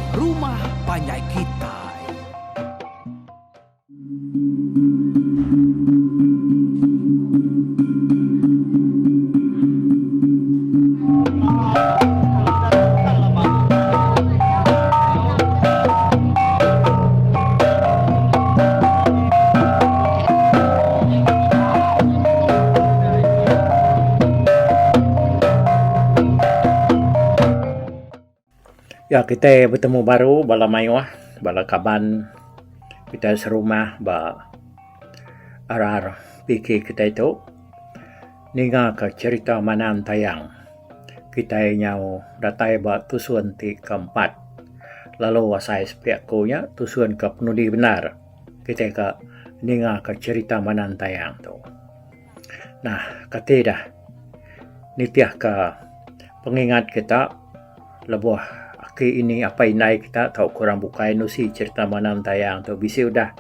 Rumah Panjai Kitai. Ya, kita bertemu baru bala mayuah, bala kaban kita serumah ba arar pikir kita itu ninga ke cerita manan tayang kita nyau datai ba tusuan ti keempat lalu wasai sepiakunya tusuan ke penudi benar kita ke ninga ke cerita manan tayang tu. Nah, kata dah nitiah ke pengingat kita lebuh ini apa inai kita tahu kurang bukai nusi cerita manan tayang tu bisi udah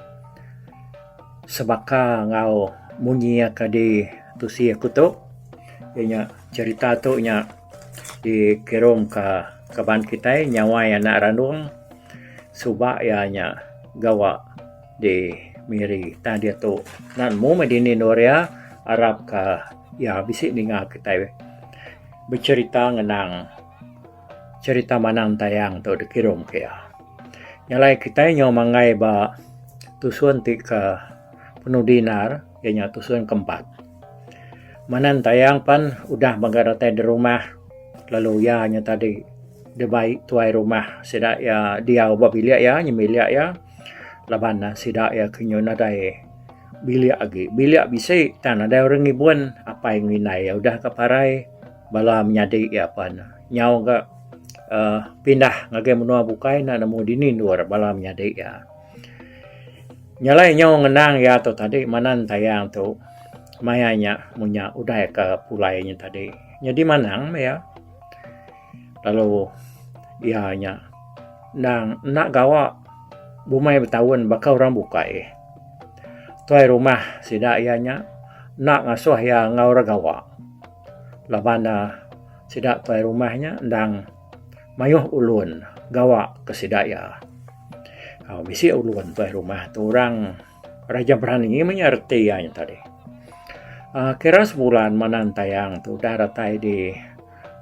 sebaka ngau munyi ka di tusi aku tu ianya cerita tu nya di kirom ka kaban kita nyawa ya nak ranung suba ya nya gawa di miri tadi tu nan mu medini noria Arab ka ya bisi ninga kita bercerita ngenang cerita manang tayang tu dikirim ke ya. Nyalai kita nyaw mangai ba tusuan ti ke penuh dinar, ianya tusuan keempat. Manan tayang pan udah bagaratai di rumah, lalu ya nya tadi de baik tuai rumah sida ya dia ubah bilik ya nyemilik ya. Laban na sida ya kenyo nadai bilik agi. Bilik bisa tan ada orang ibuan apa yang winai ya udah kaparai bala menyadi ya pan. Nyaw ga pindah ngage menua bukai na namu dini luar balam nyade ya. Nyalai nyaw ngenang ya tu tadi manan tayang tu mayanya munya udah ke pulainya tadi. Jadi manang ya. Lalu ya nya nang nak gawa bumai bertahun bakal orang bukai. Tuai rumah sida ianya nak ngasuh ya ngau gawa. Labana sida tuai rumahnya ndang mayuh ulun gawa ke sidaya. Bisi ulun tuai rumah tu orang Raja Berani menyerti ya tadi. Kira sebulan manan tayang tu dah ratai di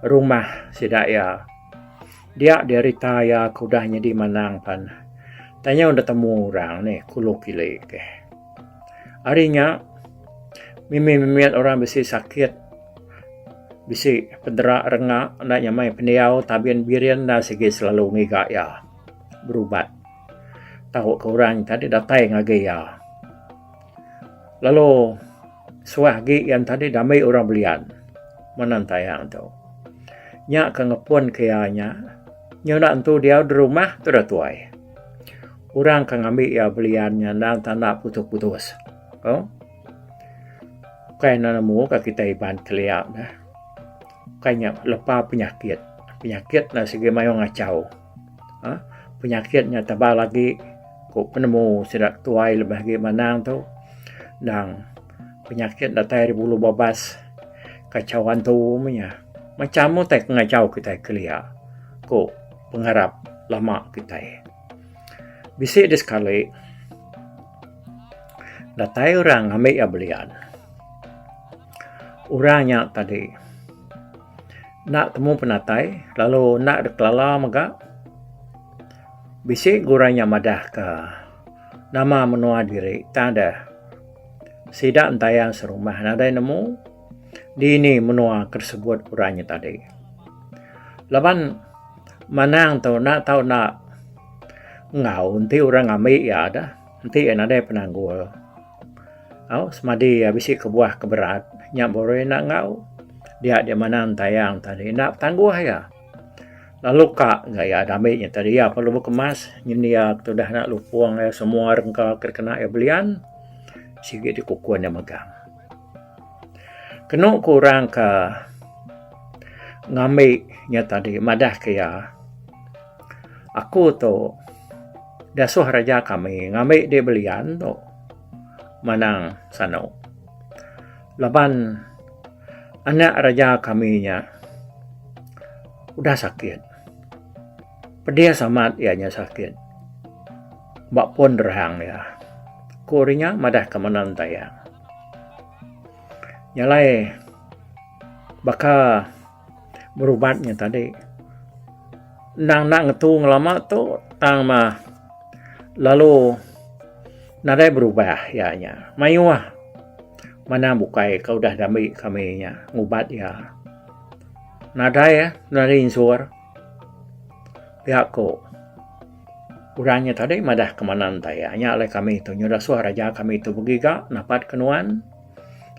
rumah sidaya. Dia dari taya kudahnya di Manang pan. Tanya udah temu orang nih kulo kile ke. Harinya mimi-mimiat orang bisi sakit bisi pedera renga nak nyamai pendiau tabian birian dah segi selalu ngiga ya berubat tahu ke orang tadi datai ngage ya lalu suah gi yang tadi damai orang belian manan tayang tu nya ke ngepun ke ya nya nak tu dia di rumah tu dah tuai orang ke ngambil ya beliannya dan tanda putus-putus kain nanamu ke kita iban keliap dah kayaknya lepas penyakit na segi mayo ngacau penyakitnya tabah lagi kok penemu sidak tuai lebih lagi manang tu dan penyakit datai di bulu babas kacauan tu punya macam tak ngacau kita kelia kok pengharap lama kita bisik di sekali datai orang ambil ya belian orangnya tadi nak temu penatai lalu nak deklala maka bisik guranya madah ke nama menua diri tanda sidak entayang serumah nadai nemu di ini menua tersebut guranya tadi laban manang tahu nak ngau nanti orang ambil ya ada nanti nadai penanggul semadi bisik kebuah keberat nyak boleh nak ngau dia manang tayang tadi nak tangguh ya lalu kak gaya damainya tadi ya perlu kemas ini ya tu dah nak lupuang ya semua rengka terkena ya belian sikit di kukuan yang megang kena kurang ke ngambilnya tadi madah ke ya aku tu dasuh raja kami ngambil dia belian tu manang sano laban anak raja kaminya udah sakit Pedia samat ianya sakit. Bak pun derhang ya. Kurinya madah kemanan tayang. Nyalai baka berubatnya tadi. Nang ngetung lama tu tang mah lalu nadai berubah ianya. Mayuah. Mana bukai kau dah damai kami nya ngubat ya. Nadai ya, nadai insur. Pihak ko urangnya tadi madah kemanan tayanya oleh kami itu nyudah suara raja kami itu begiga napat kenuan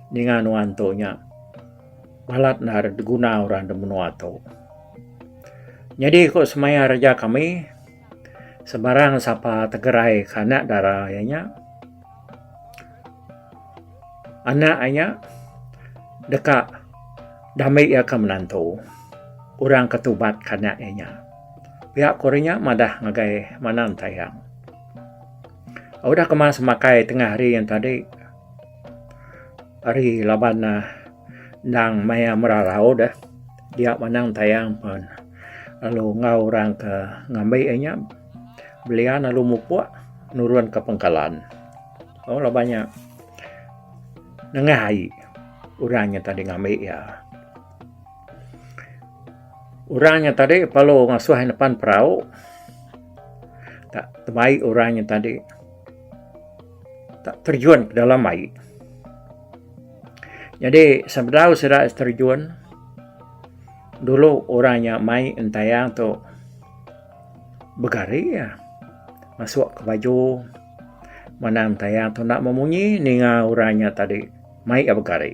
dengan nuan tu nya balat nar guna orang demenua tu. Jadi kok semaya raja kami sebarang sapa tegerai kanak darah nya anak anya dekat damai ia kemenantu orang ketubat kanak nya. Pihak Korea madah ngagai manan tayang. Udah kemas makai tengah hari yang tadi. Hari laban nang maya merarau dah. Dia manang tayang pun. Lalu ngau orang ke ngambil nya. Belian lalu mupuak nurun ke pengkalan. Oh labannya. Nengai orangnya tadi ngambil ya. Orangnya tadi kalau ngasuh depan perahu tak terbaik orangnya tadi tak terjun ke dalam air. Jadi sebenarnya sudah terjun dulu orangnya mai entayang tu bergari ya masuk ke baju mana entayang tu nak memunyi ninga orangnya tadi mai bergari.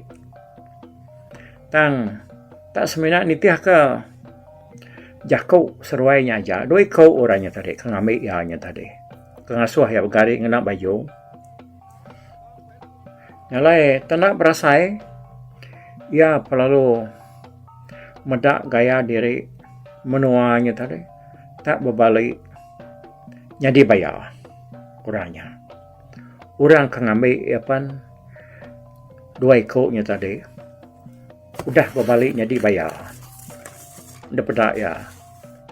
Tang tak seminat nitiah ke jakau seruainya aja. Doi kau orangnya tadi, kengambil ianya tadi. Kengasuh ya bergari ngena baju. Nyalai tenak berasai, ia perlu medak gaya diri menuanya tadi. Tak berbalik, jadi bayar orangnya. Orang kengambil iapan dua ekoknya tadi. Udah berbalik jadi bayar. Dapat ya.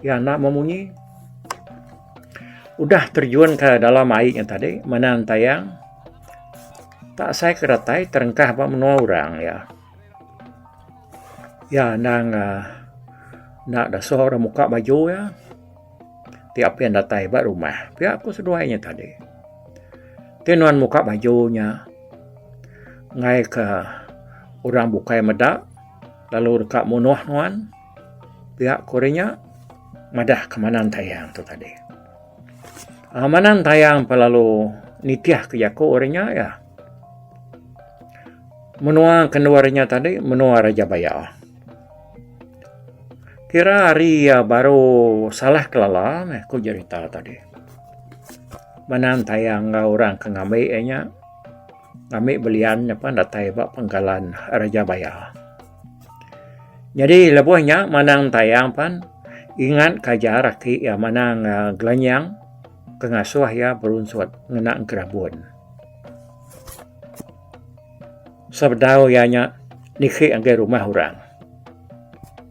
Ya nak memunyi udah terjun ke dalam airnya tadi menan tayang tak saya keratai terengkah apa menua orang ya nang nak dah seorang muka baju ya tiap yang datai buat rumah pihak aku seduanya tadi tenuan muka bajunya ngai ke orang bukai medak lalu dekat munuah nuan pihak Korea madah kemanan tayang tu tadi. Manan tayang pelalu nitiah ke jako orangnya ya. Menua keluarnya tadi, menua Raja Baya. Kira hari ya baru salah kelala, aku cerita tadi. Manan tayang orang ke ngambil ngambil belian apa datai bak penggalan Raja Baya. Jadi lebuhnya manang tayang pan ingat kaja raki ya manang gelanyang kengasuh ya berunsut ngenak kerabun. Sabdau yanya niki anggai rumah orang.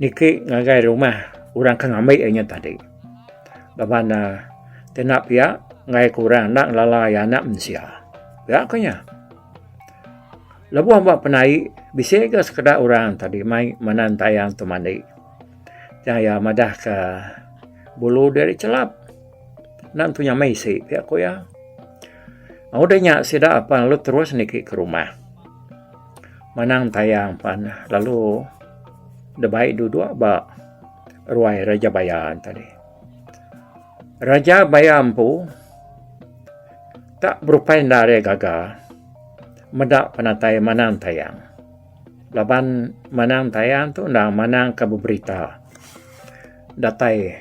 Niki anggai rumah orang kengamai nya tadi. Labana tenap ya ngai kurang nak lala ya nak mensia. Ya kanya. Lebuh mbak penai bisa ke sekedar orang tadi mai manan tayang tu mandi. Saya madah ke bulu dari celap. Nantunya mai si pihak ko ya. Udahnya sida apa lalu terus niki ke rumah. Manang tayang pan lalu debai duduk ba ruai Raja Bayan tadi. Raja Bayan pu tak berupa dari gagal. Medak panatai manang tayang. Laban manang tayang tu nang manang ke berita. Datai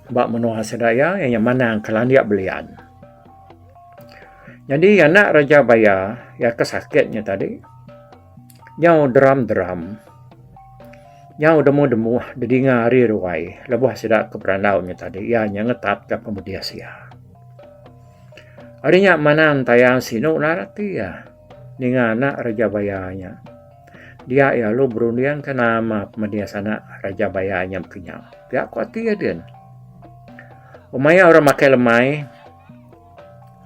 bak menuha sedaya yang manang kelandiak belian. Jadi anak Raja Baya ya kesakitnya tadi. Nyau deram-deram. Nyau demu-demu dedinga hari ruai. Lebuh sedak ke berandaunya tadi. Ya ngetap ke pemudia sia. Harinya manang tayang sinuk narati ya. Dengan anak Raja Bayanya. Dia ya lu berundian ke nama pemedia sana Raja Bayanya kenyal. Pihak kuat ya din. Umaya orang makai lemai,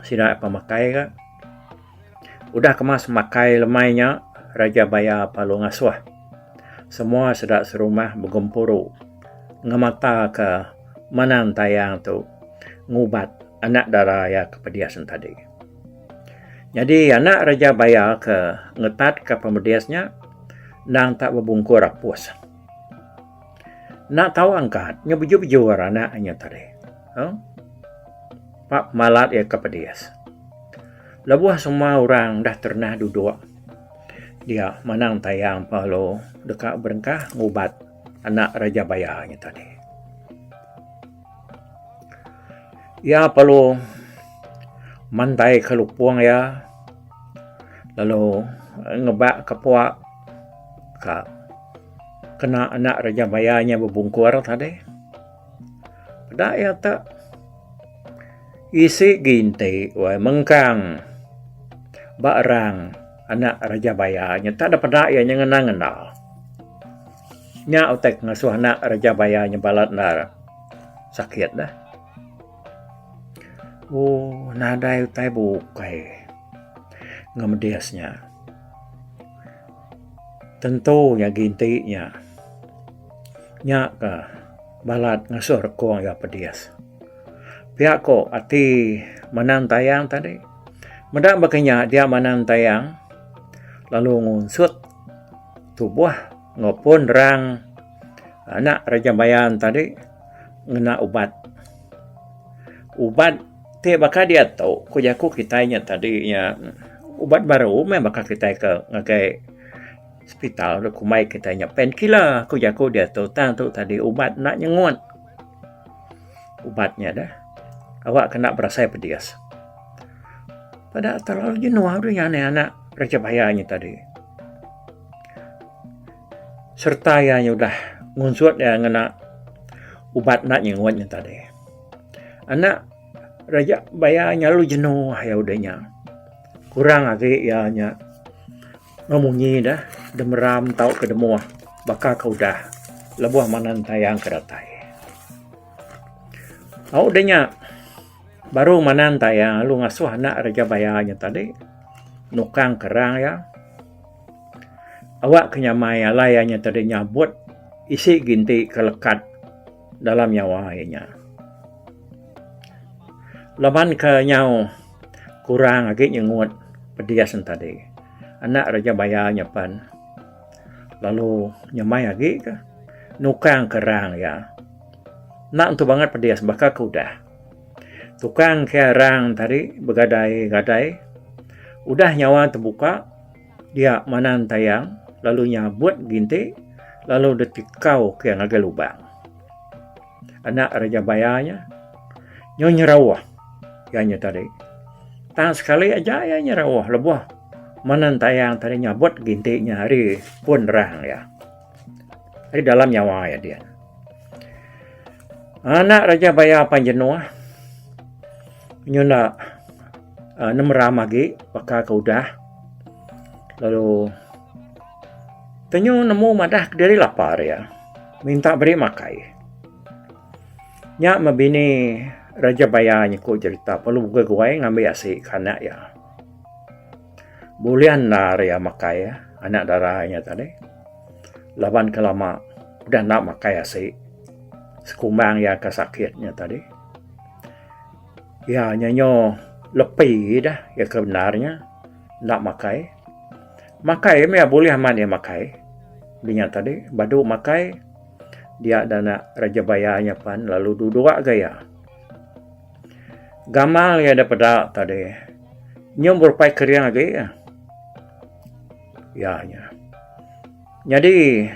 sida apa makai ka? Udah kemas makai lemainya, Raja Baya palu ngasuh. Semua sedak serumah bergempuru, ngemata ke manang tayang tu, ngubat anak dara ya kepediasan tadi. Jadi anak Raja Baya ke ngetat ke pemediasnya, nang tak berbungkur rapus. Nak tahu angkat, nyebuju-buju anaknya tadi. Pak malat ya kepedias. Lebuh semua orang dah pernah duduk. Dia manang tayang palu dekat berengkah ngubat anak Raja Bayanya tadi. Ya palu mantai ke lupuang ya. Lalu ngebak kepuak kena anak Raja Bayanya berbungkur tadi. Pada ya tak isi ginti mengkang barang anak Raja Bayanya tak ada pada ya ngenal. Nya utek ngasuh anak Raja Bayanya balat nar sakit dah. Nadai utai bukai ngemediasnya. Tentunya gintinya nya ke balat ngasuh rekong ya pedias. Pihak ko ati manang tayang tadi. Mendak bakanya dia manang tayang lalu ngunsut tubuh ngopun rang anak Raja Bayan tadi ngena ubat. Ubat te bakal dia tahu kujaku kitanya tadi nya ubat baru memang bakal kita ke ngagai hospital lu kumai kitanya painkiller kujaku dia tahu tu tadi ubat nak nyengut. Ubatnya dah. Awak kena berasa pedias. Pada terlalu jenuh dia anak Raja Bayanya tadi. Serta yang udah ngunsut yang ngena ubat nak nyengutnya tadi. Anak Raja Bayanya lu jenuh ya udahnya. Kurang lagi ya nya ngomunyi dah demeram tau ke demuah bakal kau dah lebuh manan tayang keratai. Au udahnya baru manan tayang lu ngasuh anak Raja Bayanya tadi nukang kerang ya. Awak kenyamai layanya tadi nyabut isi ginti kelekat dalam nyawanya. Laban ke nyau kurang lagi nyengut pediasan tadi. Anak Raja Bayanya pan. Lalu nyamai lagi ke nukang kerang ya. Nak untuk banget pedias bakal kudah. Tukang kerang tadi begadai-gadai. Udah nyawa terbuka. Dia manan tayang. Lalu nyabut ginti. Lalu detikau ke agak lubang. Anak Raja Bayanya. Nyerawah. Yanya tadi. Tang sekali aja ya nyerawah. Lebuh. Manan tayang tadi nyabut gintinya hari pun rang ya. Hari dalam nyawa ya dia. Anak Raja Baya panjenuah. Nyuna nemeram lagi bakal kaudah. Lalu tenyu nemu madah dari lapar ya. Minta beri makai. Nya mabini Raja Bayanya ko cerita perlu gue ngambil asik anak ya. Bulian nar ya makai ya. Anak darahnya tadi. Laban kelama udah nak makai asik. Sekumbang ya kesakitnya tadi. Ya nyanyo lebih dah ya kebenarnya nak makai. Makai ya boleh aman ya makai. Dia tadi badu makai dia dana Raja Bayanya pan lalu duduk gaya. Gamal ya dapat tadi. Nyom berpai keriang lagi ya. Ya nya. Jadi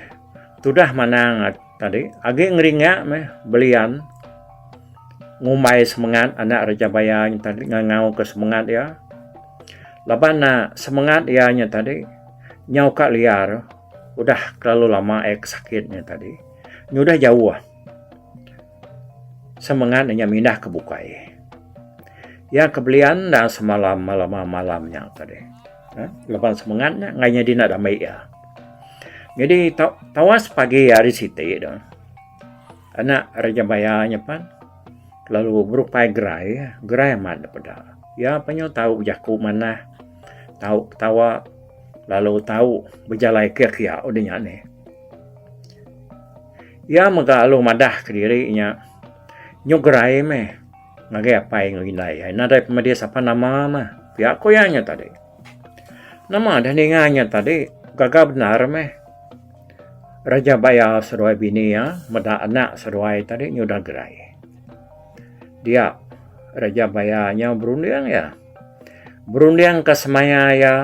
sudah manang tadi agak ngeringa belian ngumai semangat anak Raja Bayanya tadi ngangau ke semangat ya. Laban semangat ianya tadi nyau kak liar udah terlalu lama sakitnya tadi. Udah jauh. Semangatnya mindah ke bukai. Ya kebelian dah semalam malamnya tadi. Laban semangatnya nganya dina damai ya. Jadi tawas pagi hari situ dong. Anak Raja Bayanya pan lalu berupa gerai mana pada. Ya penyo tahu jaku mana, tahu ketawa, lalu tahu berjalai kia odenya ne. Ya magalu madah ke dirinya, gerai me, ngagai apa yang nilai. Nada pemedia siapa nama mah, pihak koyanya tadi. Nama dah ninganya tadi, gagah benar me. Raja Baya seruai bini ya, meda anak seruai tadi nyudah gerai. Dia Raja Bayanya berunding ya. Berunding ke semaya ya.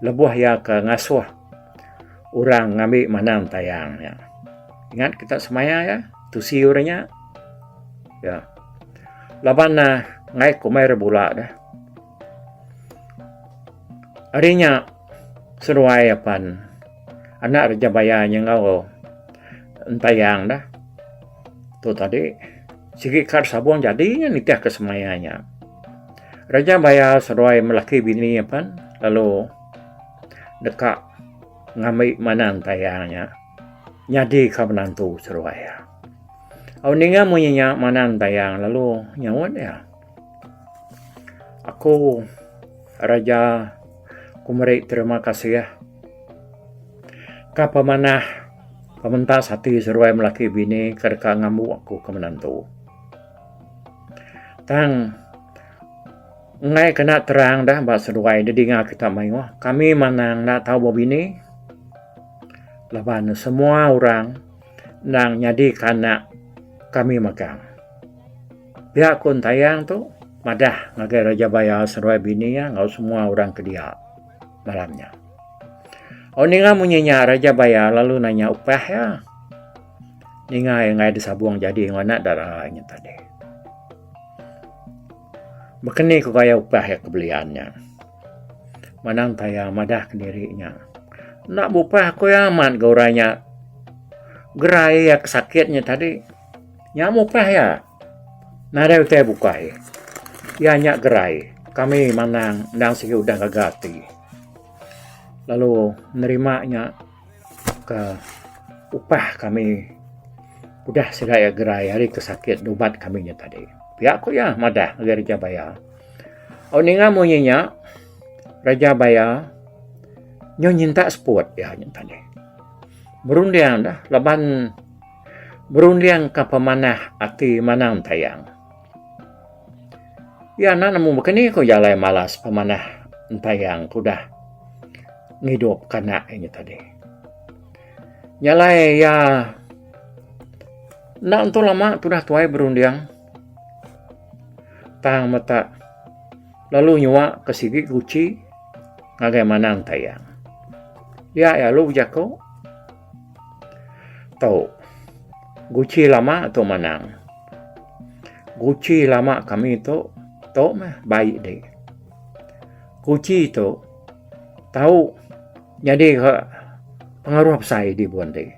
Lebuh ya ke ngasuh. Orang ngambil manang tayang ya. Ingat kita semaya ya. Tusi orangnya. Ya. Laban na ngai kumai rebula dah. Arinya seruai apan. Anak Raja Bayanya ngau tayang dah. Tu tadi. Sigi kar sabung jadinya nitah kesemayanya. Raja Baya seruai melaki bini apan, lalu dekat ngambil manang tayangnya. Nyadi ka menantu seruai ya. Au ninga munyinya manang tayang lalu nyawat ya. Aku Raja kumari terima kasih ya. Ka pemanah pementas hati seruai melaki bini kerka ngamu aku ke menantu. Tang ngai kena terang dah bahas seruai jadi ngak kita mayu. Kami manang nak tahu bobini. Laban semua orang nang nyadi kana kami magang. Pihak kun tayang tu madah ngagai Raja Baya seruai bini ya ngau semua orang ke dia malamnya. Ninga munyinya Raja Baya lalu nanya upah ya. Ninga yang ngai disabung jadi ngana darahnya tadi. Bekeni ko kaya upah ya kebeliannya. Manang tayang madah ke dirinya. Nak bupah ko ya aman gauranya. Gerai ya kesakitnya tadi. Nyamu upah ya. Nada utai bukai. Ya nyak gerai. Kami manang nang sigi udah gagati. Lalu nerimanya ke upah kami. Udah segaya gerai hari kesakit dobat kaminya tadi. Pihak ko ya madah dari Raja Baya. Ninga munyinya Raja Baya nyo nyinta sport ya nyinta ni. Berundiang dah laban berundiang ka pemanah ati manang tayang. Ya namu bekeni ko jalai malas pemanah tayang kudah ngidup kana ini tadi. Nyalai ya nak untuk lama sudah tuai berundiang. Tang mata lalu nyuak ke sigi guci ngagai manang tayang. Ya lu jako tahu guci lama atau manang. Guci lama kami tu mah baik deh. Guci tu tahu jadi pengaruh saya di buan deh.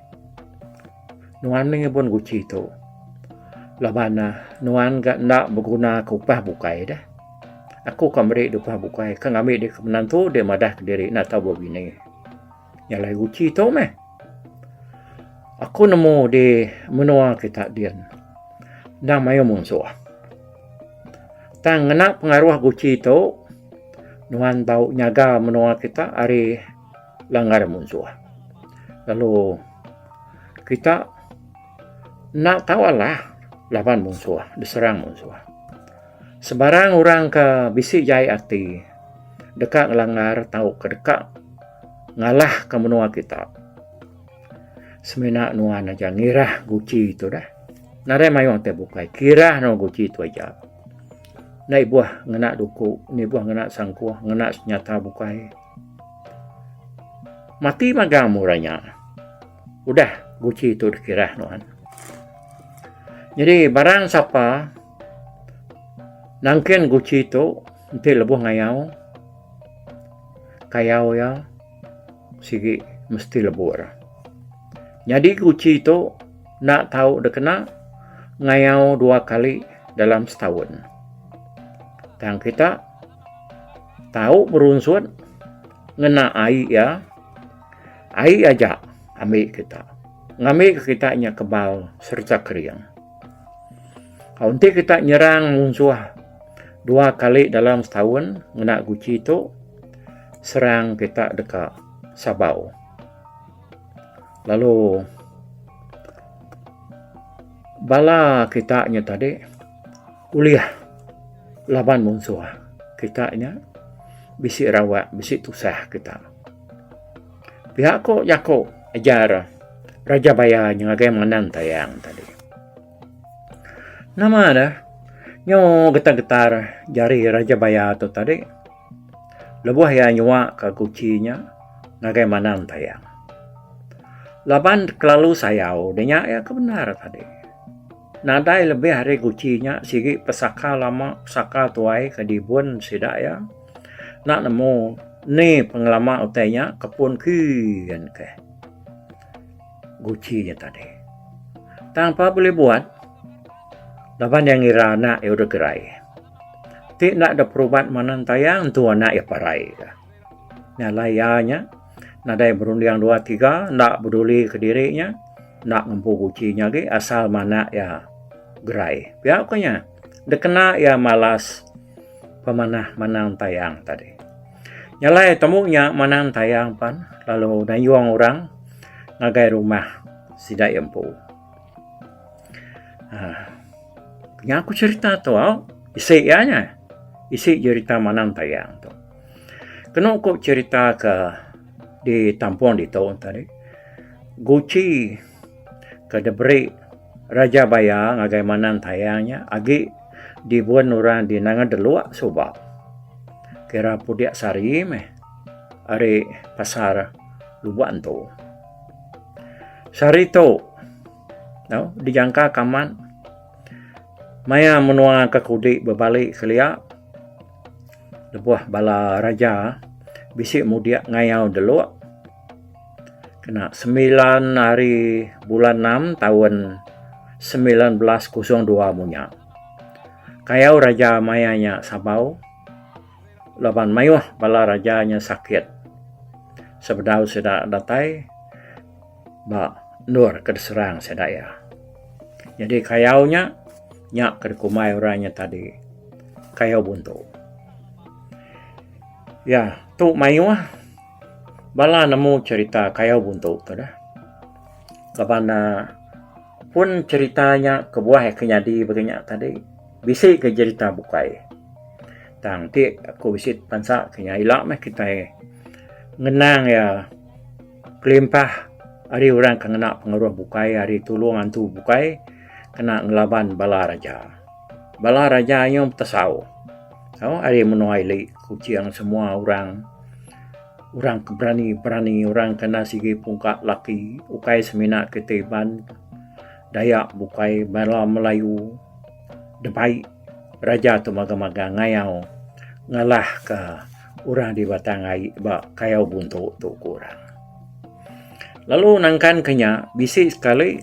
Nuan ni pun guci tu. Labana nuan gak nak berguna ke upah bukai dah. Aku kamari di upah bukai. Kan ambil di menantu dia madah ke diri nak tahu bini. Nyalai guci tu meh. Aku nemu di menua kita dian. Dah mayu munsuh. Tang nak pengaruh guci tu. Nuan tahu nyaga menua kita hari langgar munsuh. Lalu kita nak tahu lah. Lawan musuh, diserang musuh. Sebarang orang ke bisik jai ati, dekat ngelanggar tahu ke dekat ngalah ke menua kita. Semena nuan aja ngirah guci itu dah. Nare mayong te bukai, kirah no guci itu aja. Nai buah ngenak duku, ni buah ngenak sangkuah, ngenak senyata bukai. Mati magang muranya. Udah guci itu dikirah nuan. Jadi barang siapa nangken guci itu nanti lebuh ngayau kayau ya sigi mesti lebur. Jadi guci itu nak tahu dah kena ngayau 2 kali dalam setahun. Dan kita tahu berunsur ngena air ya. Air aja ambil kita. Ngambil kita nya kebal serta kering. Unti kita nyerang musuh 2 kali dalam setahun, ngena guci itu serang kita dekat Sabau. Lalu bala kita nya tadi uliah laban musuh kita nya bisi rawat, bisi tusah kita. Pihak ko yako ajar Raja Baya yang agak menang tayang tadi. Nama dah nyo getar-getar jari Raja Baya tu tadi. Lebuh ya nyua ke kucinya ngagai manam tayang. Laban kelalu sayau denya ya kebenar tadi. Nadai lebih hari kucinya sigi pesaka lama pesaka tuai ke dibun sidak ya. Nak nemu ni pengalaman utainya kepun kian ke. Kucinya tadi. Tanpa boleh buat laban yang ngira nak ya udah gerai. Tik nak ada perubahan manang tayang tu anak ya parai. Nyalayanya nadai berundiang 2-3 nak peduli ke dirinya, nak ngempu kucinya ke asal mana ya gerai. Pihak konya dekena ya malas pemanah manang tayang tadi. Nyalai temunya manang tayang pan lalu nayuang orang ngagai rumah sidak empu. Yang aku cerita tu, isi ianya, isi cerita manang tayang tu. Kena aku cerita ke di tampon di tahun tadi, guci ke deberi Raja Baya ngagai manang tayangnya, agi dibuat orang di nangan deluak sebab kira pudiak sari ari pasar lubuan tu. Sari tu, dijangka kaman. Maya menua ke kudik berbalik keliak. Lebuah bala raja bisik mudiak ngayau deluk. Kena 9 hari bulan 6 tahun 1902 punya. Kayau raja mayanya Sabau. Laban mayuh bala rajanya sakit. Sebedau sedak datai. Ba nur keserang sedaya. Jadi kayaunya nyak kerkumai orangnya tadi kaya buntu. Ya, tu mayu bala nemu cerita kaya buntu tu dah. Kabana pun ceritanya kebuah kenyadi begini tadi. Bisi ke cerita bukai. Tang ti aku bisit pansa kenya ilak meh kita ngenang ya kelimpah hari orang kena pengaruh bukai, hari tulung antu bukai kena ngelaban bala raja. Bala raja yang tersau. Hari menuai li kuciang semua orang berani, orang kena sigi pungkak laki, ukai semina ketiban, Dayak bukai bala Melayu, debai raja tu maga-maga ngayau ngalah ke orang di batangai ba kayau buntu tu kurang. Lalu nangkan kenya bisi sekali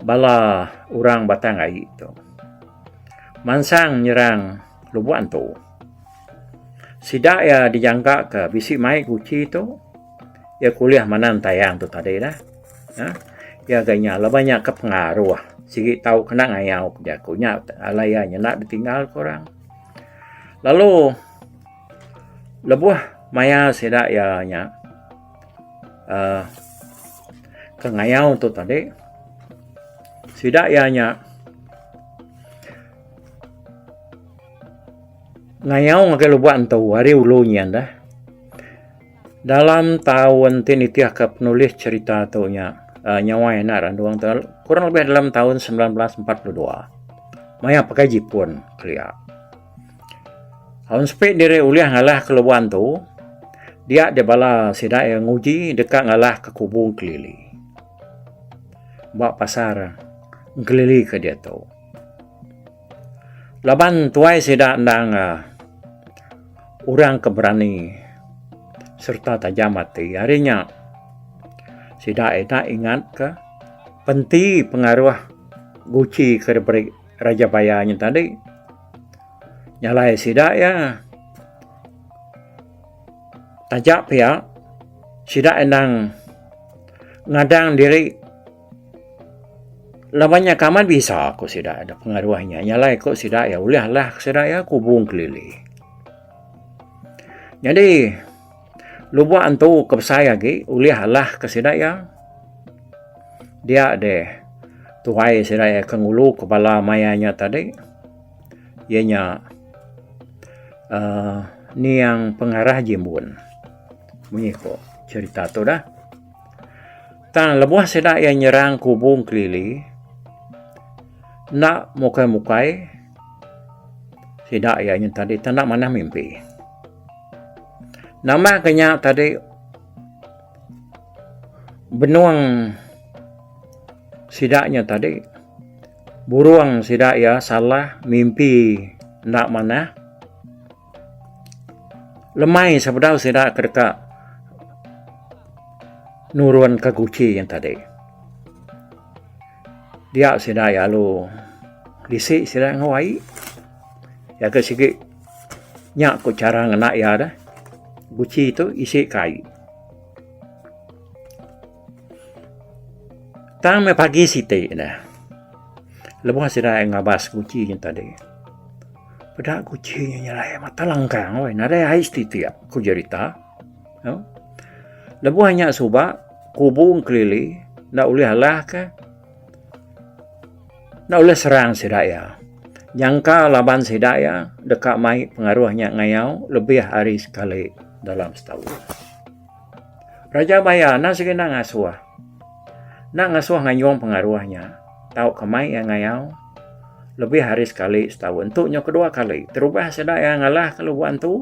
bala orang batangai itu mansang nyerang lubuan tu. Sidak ya dijangka ke bisi mai kuci tu ya kuliah manan tayang tu tadi dah. Ya ganya lah banyak kepengaruh. Sigi tahu kena ngayau kerja kunya alayanya nak ditinggal korang. Lalu lebuah maya sidak ya nya ke ngayau tu tadi. Sidak ianya ngayau ngakai lubuan tu hari ulunya dah. Dalam tahun tinitiah ke penulis cerita tu nya nyawa enak randuang tu kurang lebih dalam tahun 1942. Maya pakai Jepun kelia. Tahun sepit diri uliah ngalah ke lubuan tu. Dia de bala sidak yang nguji dekat ngalah ke kubung kelili. Buat pasar kelili ke dia tu. Laban tuai sidak ndang orang keberani serta tajam hati. Harinya sidak enak ingat ke penti pengaruh guci ke diberi Raja Bayanya tadi. Nyalai sidak ya tajak pihak sidak endang ngadang diri Labanya kaman bisa ko sida ada pengaruhnya. Nyalai ko sida ya ulihlah sida ya kubung kelili. Jadi lupa antu ke saya ge ulihlah ke sida ya. Dia deh tuai sida ya kengulu kepala mayanya tadi. Ianya ni yang pengarah jimbun. Bunyi ko cerita tu dah. Tang lebuah sida ya nyerang kubung kelili. Nak mukai-mukai sidak ya yang tadi tak nak mana mimpi. Nama kenya tadi benuang sidaknya tadi buruang sidak ya salah mimpi nak mana lemai sebedau sidak kedeka nuruan kaguci yang tadi. Dia sidak ya lu lisik sidak ngawai ya ke sikit nyak ko cara nganak ya dah guci itu isi kai tang me pagi site dah lepas sidak ngabas guci yang tadi pada guci nya nyalai mata langkang oi nare hai stitia ku cerita no lepas nyak suba kubung kelili ndak ulih lah ke nak oleh serang sidaya. Jangka laban sidaya dekat mai pengaruhnya ngayau lebih hari sekali dalam setahun. Raja Baya nak sekena ngasuh. Nak ngasuh ngayong pengaruhnya. Tahu kemai yang ngayau lebih hari sekali setahun. Untuknya kedua kali. Terubah sidaya ngalah keluhan tu.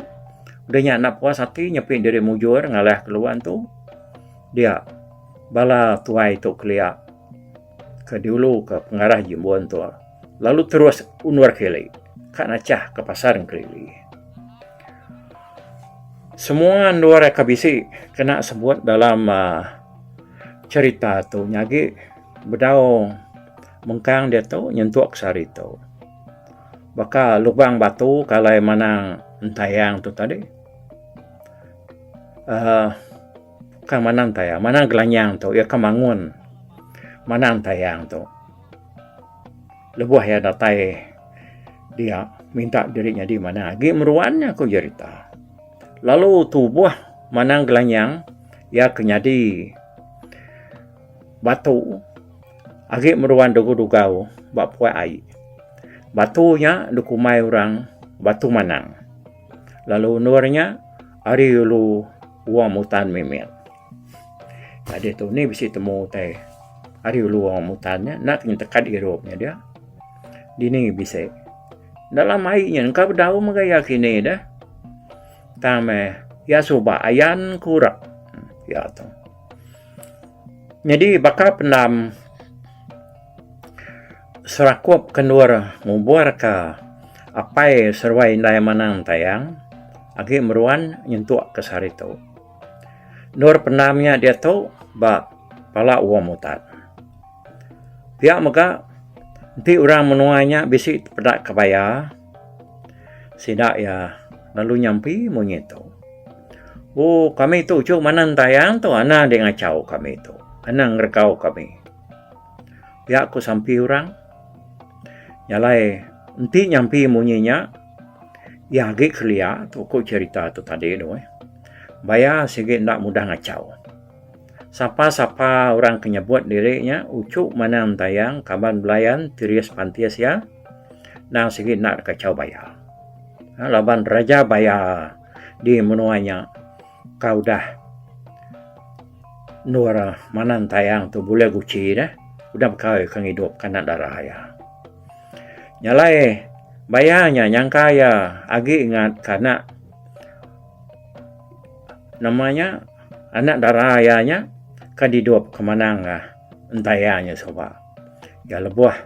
Udahnya nak puas hati nyepin diri mujur ngalah keluhan tu. Dia bala tuai tu keliak ke dulu ke pengarah jimbon tu lalu terus unwar keli kak nacah ke pasar keli semua luar kabisi kena sebut dalam cerita tu nyagi bedau mengkang dia tu nyentuk sari tu baka lubang batu kalai manang entayang tu tadi kang manang tayang manang gelanyang tu ya kemangun manang tayang tu lebuah ya datai dia minta dirinya di mana gi meruannya aku cerita lalu tubuh manang gelanyang ya kenyadi batu agi meruan dugu-dugau bak puai ai batunya dukumai orang batu manang lalu nurnya ari lu uang mutan memel jadi tu ni bisi temu teh hari luang mutannya nak nyetekat Eropnya dia dini bisa dalam airnya engkau berdau magaya kini dah tame ya soba ayan kurak ya tu jadi bakal pendam serakup kendur ngubur ke apai serwai ndai manang tayang agi meruan nyentuk ke sarito nur pendamnya dia tu ba pala uang mutat pihak maka nanti orang menuanya bisi pedak kebaya sidak ya lalu nyampi mengitu oh kami tu cuk manang tayang tu ana de ngacau kami tu ana ngerekau kami pihak ku sampi orang nyalai nanti nyampi munyinya ya ge kelia tu ku cerita tu tadi tu baya sikit ndak mudah ngacau sapa-sapa orang kenyebut dirinya ucuk manang tayang kaban belayan tirias pantias ya nang sikit nak kacau baya laban Raja Baya di menuanya kau dah nur manang tayang tu boleh guci dah udah kau kang hidup kanak darah ya nyalai bayanya nyangka ya agi ingat kanak namanya anak darah ayahnya kan hidup kemanang entayanya soba ya lebuah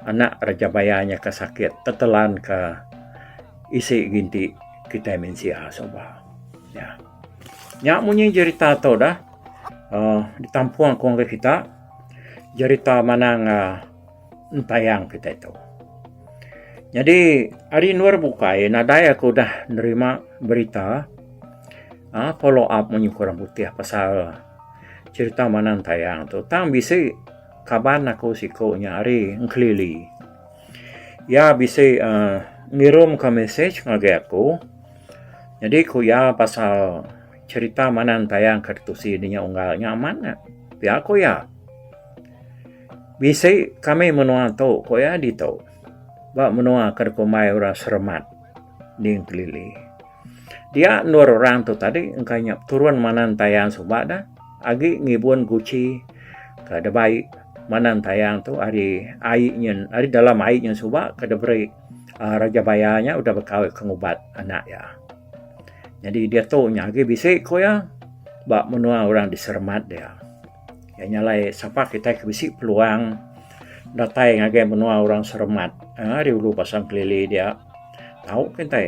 anak Raja Bayanya kesakit tetelan ke isi ginti kita mensia soba ya nyak munyi cerita tu dah ditampuang kong ke kita cerita manang entayang kita itu jadi hari nur bukai nadai aku dah nerima berita follow up munyi kurang putih pasal cerita manang tayang tu tang bisi kaban aku siko nyari ngelili. Ya bisa ngirim ke message ngage aku. Jadi ku ya pasal cerita manan tayang kartusi dinya unggal nyaman. Ya aku ya. Bisa kami menua to ko ya di to. Ba menua kerkomai ora sermat ding kelili. Dia nur orang tu tadi engkanya turun manan tayang subak dah. Agi ngibun guci ke debai manan tayang tu hari aiknya, hari dalam aiknya subak ke deberi Raja Bayanya udah berkawin kengubat anak ya. Jadi dia tahu agi bisik ko ya. Ba menua orang disermat dia. Ya nyalai siapa kita bisik peluang datai ngage menua orang sermat. Hari dulu pasang kelili dia. Tahu kita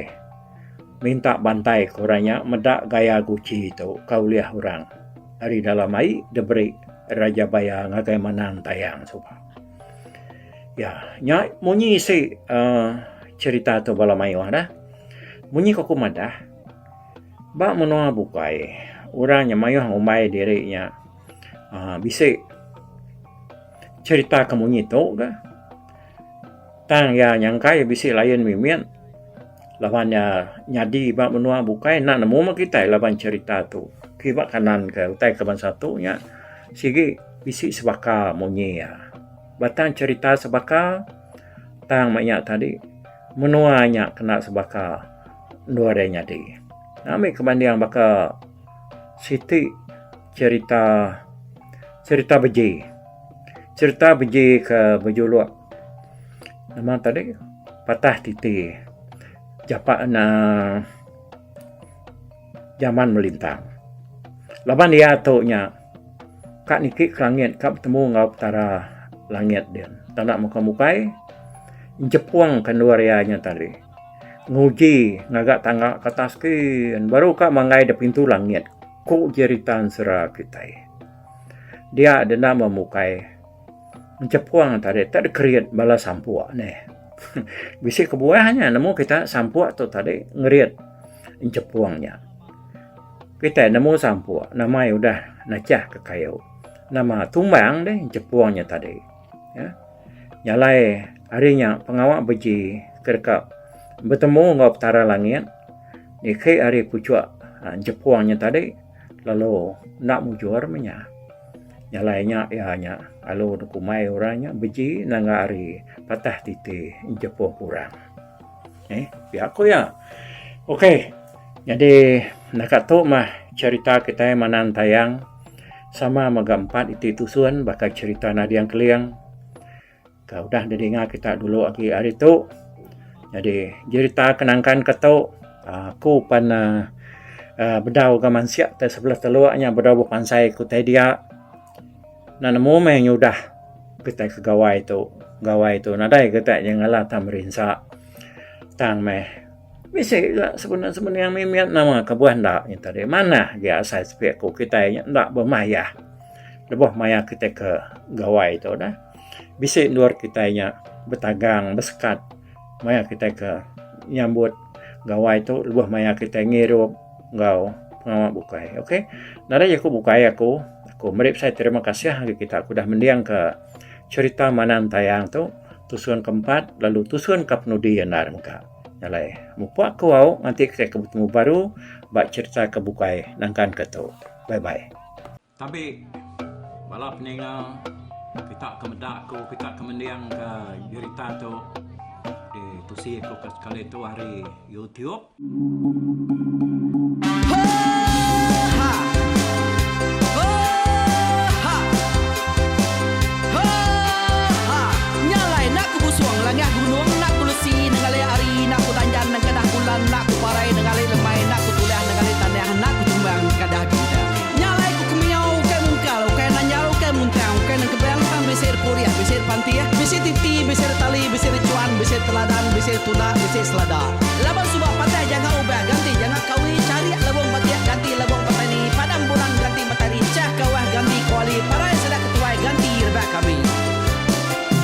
minta bantai koranya medak gaya guci itu kau lihat orang. Hari dalam ai diberi Raja Baya ngagai manang tayang supa. Ya, nya munyi si cerita tu bala mayu dah. Munyi ko kumadah. Ba menua bukai. Urangnya mayu umai dirinya. Bisa cerita ke munyi tu ke. Tang ya nyangkai bisa lain mimian. Lawannya nyadi ba menua bukai nak nemu mak kita lawan cerita tu. Kiba kanan ke utai kaban satunya. Sigi bisi sebaka munyi ya. Batang cerita sebaka tang maknya tadi menuanya kena sebaka duarenya di. Nami kebandiang baka siti cerita beji. Cerita beji ke bejuluk. Nama tadi patah titi. Japa na zaman melintang. Laban dia taunya kak niki langit kap temu ngau tara langit dia. Tanda muka-mukai jepuang kanduarianya tadi. Nguji ngagak tangga kataskin baru kak mangai de pintu langit. Ku jeritan sera kita. Dia ada nama mukai. Jepuang tadi tak kriat bala sampua neh. Bisa kebuahnya nemu kita sampua tu tadi ngeriat jepuangnya. Kita nemu sampua nama udah nacah ke kayu. Nama tumbang deh jepuangnya tadi. Ya. Nyalai harinya pengawak beji kerkap bertemu ngau petara langit. Ikai hari pucuk jepuangnya tadi lalu nak mujur menya. Nyalainya ianya alu kumai orangnya beji nanga hari patah titi jepuang kurang. Biar aku ya. Okey. Jadi nak tu mah cerita kita manan tayang sama magampat itu tusuan bakal cerita nadiang keliang. Kau dah dengar kita dulu lagi hari tu. Jadi cerita kenangkan kau aku pan bedau gaman siap te sebelah teluaknya bedau pansai ku teh dia. Na nemu meh nyudah kita ke gawai tu nadai kita janganlah tamrinsa tang meh bisa lah sebenarnya yang mimiat nama kebuah ndak yang tadi mana dia asal sepek ku kita ndak bermaya lebih maya kita ke gawai tu dah bisa luar kita bertagang bersekat maya kita ke nyambut gawai tu lebih maya kita ngirup ngau pengawak bukai. Okey nada aku bukai aku merip saya terima kasih kita aku dah mendiang ke cerita manan tayang tu tusuan keempat lalu tusuan kapnudi yang nar muka nyalai mupuak kau nanti kita ketemu baru bak cerita kebukai nangkan ketu bye bye. Tapi balap ninga kita kemedak ko kita kemendiang ke cerita tu di tusi ko sekali tu hari YouTube. Nak ku parai dengan lemai nak ku tulah dengan tanah nak ku tumbang kadah kita nyalai ku kemiau ke mungkal ke nanjau ke muntang ke nang kebang tam besir puriah besir pantia besir titi besir tali besir cuan besir teladan besir tuna besir selada laban subah patah jangan ubah ganti jangan kawi cari labong patiak ganti labong patani padam bulan ganti matahari cah kawah ganti kuali parai sedak ketuai ganti rebah kami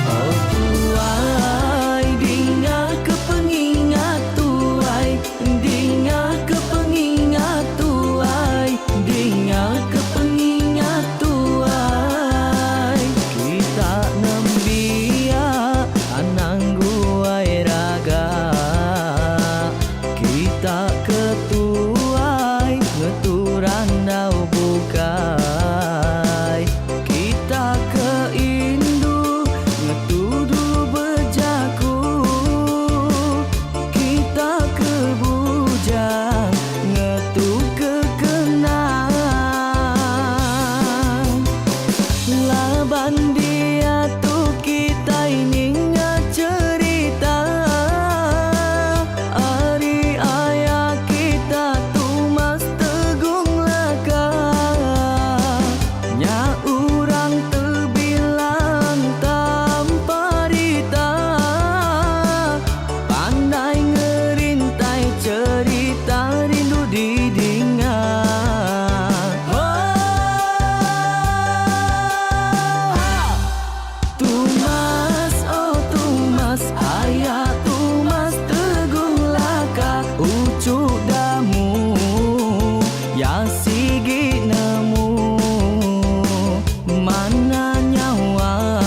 oh tuai dinga kepengingat Dinga kepengingat tuai Kita Tumas, oh Tumas, ayah Tumas teguh laka ucuk damu yang sigi nemu mana nyawa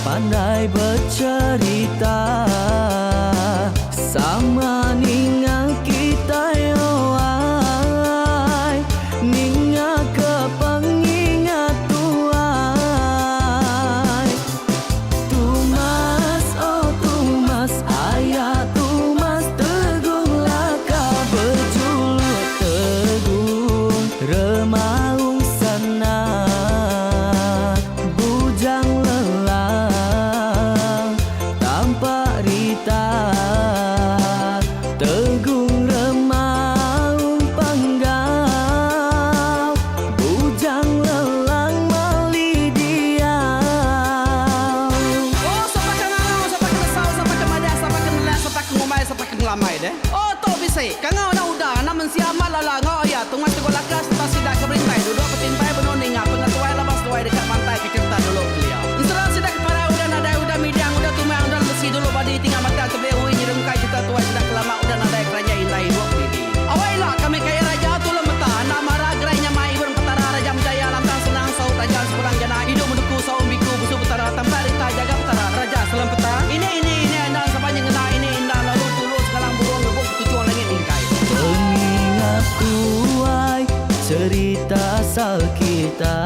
pandai bercerita sama ninga kita yoai ninga ke pengingat tuai Tumas, oh Tumas, ayah Tumas teguh laka berjuluk teguh remaung sana bujang lelang tanpa rita tegung remaung panggau bujang lelang mali diau. Oh, siapa kangau, siapa kesal, siapa kemadah, siapa kenelah, siapa ngomai, siapa ngelamai deh. Oh, to bisa. Kangau na udah, namun siapa lala ngau ya. Tungas tegol lakas, kita sidak keberintai. Duduk petintai benoning, pengatuai labas tuai dekat pantai kita dulu beliau. Inserah sidak para udah nada udah midang udah tumang udah besi dulu badi tinggal mata tebehui nyerengkai kita tuai sidak kelama udah nada kerja indah hidup didi. Awailah kami kaya raja tu lemeta nak marah gerainya mai burung petara raja jaya lantang senang saut raja sepulang jana hidup menduku saum biku busu petara tanpa rita jaga petara raja selam peta ini indah sepanjang ngena ini indah lalu tulus sekarang burung ngebuk tujuan langit ingkai pengingat kuai cerita asal kita